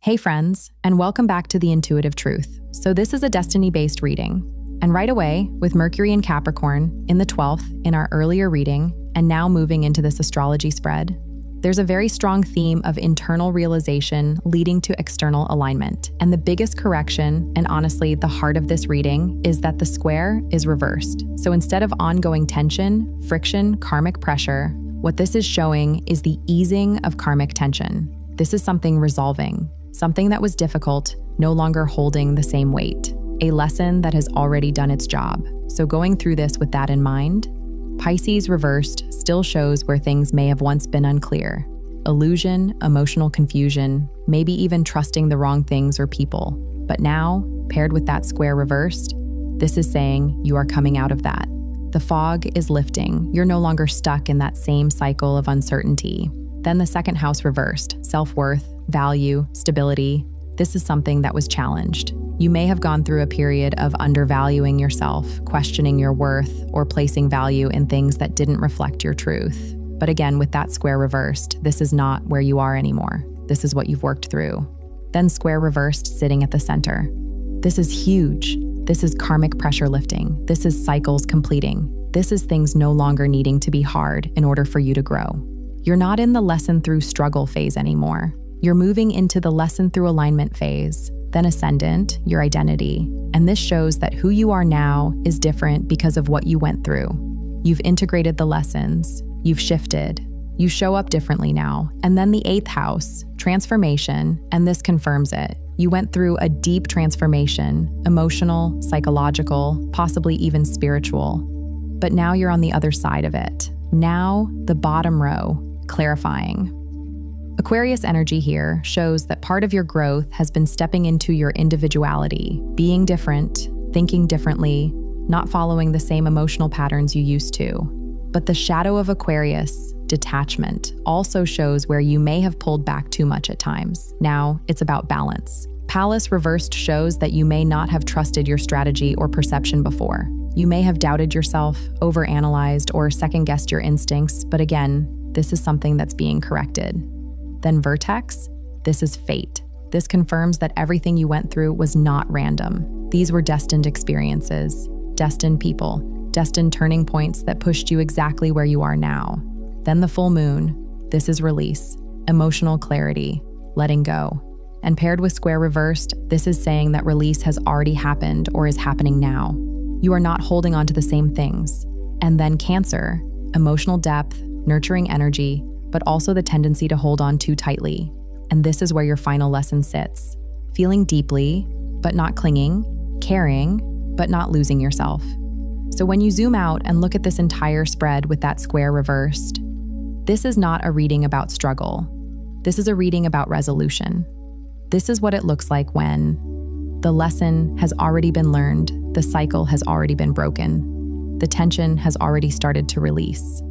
Hey friends, and welcome back to The Intuitive Truth. So this is a destiny-based reading. And right away, with Mercury in Capricorn in the 12th in our earlier reading, and now moving into this astrology spread, there's a very strong theme of internal realization leading to external alignment. And the biggest correction, and honestly the heart of this reading, is that the square is reversed. So instead of ongoing tension, friction, karmic pressure, what this is showing is the easing of karmic tension. This is something resolving. Something that was difficult, no longer holding the same weight. A lesson that has already done its job. So going through this with that in mind, Pisces reversed still shows where things may have once been unclear. Illusion, emotional confusion, maybe even trusting the wrong things or people. But now, paired with that square reversed, this is saying you are coming out of that. The fog is lifting. You're no longer stuck in that same cycle of uncertainty. Then the second house reversed, self-worth, value, stability. This is something that was challenged. You may have gone through a period of undervaluing yourself, questioning your worth, or placing value in things that didn't reflect your truth. But again, with that square reversed, this is not where you are anymore. This is what you've worked through. Then square reversed, sitting at the center. This is huge. This is karmic pressure lifting. This is cycles completing. This is things no longer needing to be hard in order for you to grow. You're not in the lesson through struggle phase anymore. You're moving into the lesson through alignment phase, then ascendant, your identity. And this shows that who you are now is different because of what you went through. You've integrated the lessons, you've shifted, you show up differently now. And then the 8th house, transformation, and this confirms it. You went through a deep transformation, emotional, psychological, possibly even spiritual. But now you're on the other side of it. Now, the bottom row, clarifying. Aquarius energy here shows that part of your growth has been stepping into your individuality, being different, thinking differently, not following the same emotional patterns you used to. But the shadow of Aquarius, detachment, also shows where you may have pulled back too much at times. Now, it's about balance. Palace reversed shows that you may not have trusted your strategy or perception before. You may have doubted yourself, overanalyzed, or second-guessed your instincts, but again, this is something that's being corrected. Then vertex, this is fate. This confirms that everything you went through was not random. These were destined experiences, destined people, destined turning points that pushed you exactly where you are now. Then the full moon, this is release, emotional clarity, letting go. And paired with square reversed, this is saying that release has already happened or is happening now. You are not holding on to the same things. And then Cancer, emotional depth, nurturing energy, but also the tendency to hold on too tightly. And this is where your final lesson sits. Feeling deeply, but not clinging, caring, but not losing yourself. So when you zoom out and look at this entire spread with that square reversed, this is not a reading about struggle. This is a reading about resolution. This is what it looks like when the lesson has already been learned, the cycle has already been broken, the tension has already started to release.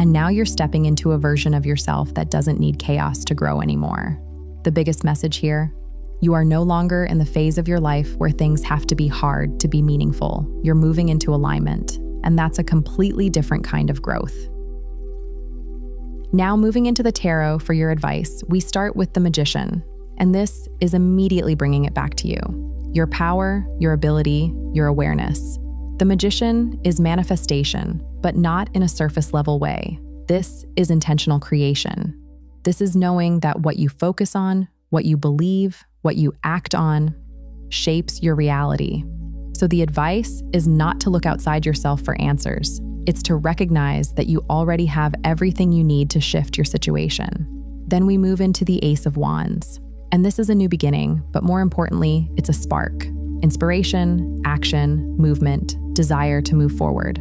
And now you're stepping into a version of yourself that doesn't need chaos to grow anymore. The biggest message here, you are no longer in the phase of your life where things have to be hard to be meaningful. You're moving into alignment, and that's a completely different kind of growth. Now moving into the tarot for your advice, we start with the Magician, and this is immediately bringing it back to you. Your power, your ability, your awareness. The Magician is manifestation, but not in a surface level way. This is intentional creation. This is knowing that what you focus on, what you believe, what you act on, shapes your reality. So the advice is not to look outside yourself for answers. It's to recognize that you already have everything you need to shift your situation. Then we move into the Ace of Wands. And this is a new beginning, but more importantly, it's a spark. Inspiration, action, movement, desire to move forward.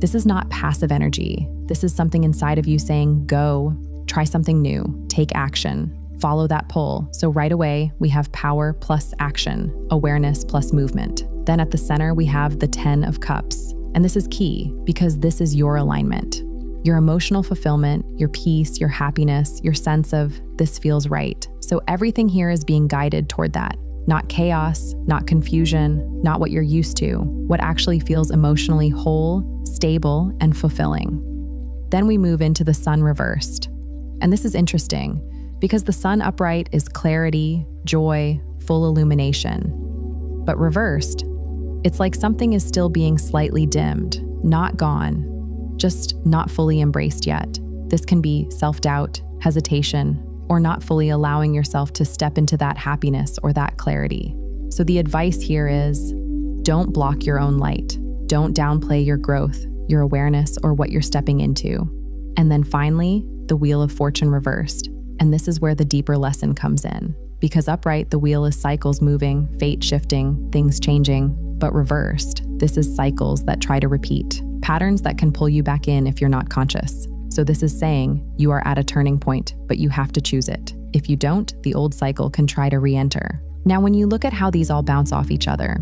This is not passive energy. This is something inside of you saying, go, try something new, take action, follow that pull. So right away, we have power plus action, awareness plus movement. Then at the center, we have the 10 of Cups. And this is key because this is your alignment. Your emotional fulfillment, your peace, your happiness, your sense of this feels right. So everything here is being guided toward that. Not chaos, not confusion, not what you're used to, what actually feels emotionally whole, stable, and fulfilling. Then we move into the Sun reversed. And this is interesting Because the sun upright is clarity, joy, full illumination. But reversed, it's like something is still being slightly dimmed, not gone, just not fully embraced yet. This can be self-doubt, hesitation, or not fully allowing yourself to step into that happiness or that clarity. So the advice here is, don't block your own light. Don't downplay your growth, your awareness, or what you're stepping into. And then finally, the wheel of fortune reversed. And this is where the deeper lesson comes in. Because upright, the wheel is cycles moving, fate shifting, things changing. But reversed, this is cycles that try to repeat, patterns that can pull you back in if you're not conscious. So this is saying you are at a turning point, but you have to choose it. If you don't, the old cycle can try to re-enter. Now, when you look at how these all bounce off each other,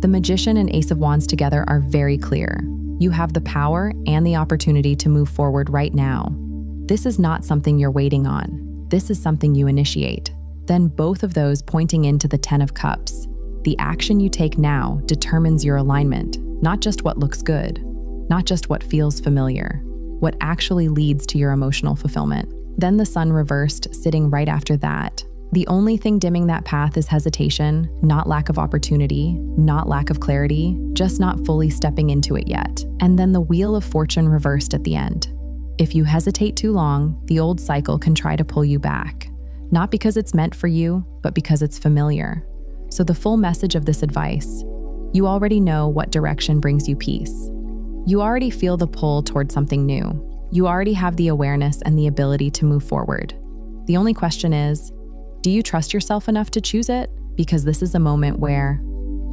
the Magician and Ace of Wands together are very clear. You have the power and the opportunity to move forward right now. This is not something you're waiting on. This is something you initiate. Then both of those pointing into the Ten of Cups. The action you take now determines your alignment, not just what looks good, not just what feels familiar, what actually leads to your emotional fulfillment. Then the Sun reversed, sitting right after that. The only thing dimming that path is hesitation, not lack of opportunity, not lack of clarity, just not fully stepping into it yet. And then the Wheel of Fortune reversed at the end. If you hesitate too long, the old cycle can try to pull you back. Not because it's meant for you, but because it's familiar. So the full message of this advice, you already know what direction brings you peace. You already feel the pull toward something new. You already have the awareness and the ability to move forward. The only question is, do you trust yourself enough to choose it? Because this is a moment where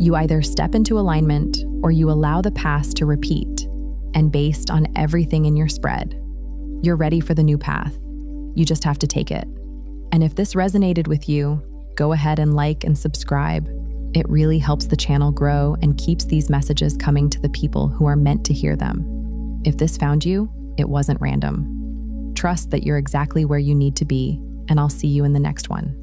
you either step into alignment or you allow the past to repeat. And based on everything in your spread, you're ready for the new path. You just have to take it. And if this resonated with you, go ahead and like and subscribe. It really helps the channel grow and keeps these messages coming to the people who are meant to hear them. If this found you, it wasn't random. Trust that you're exactly where you need to be, and I'll see you in the next one.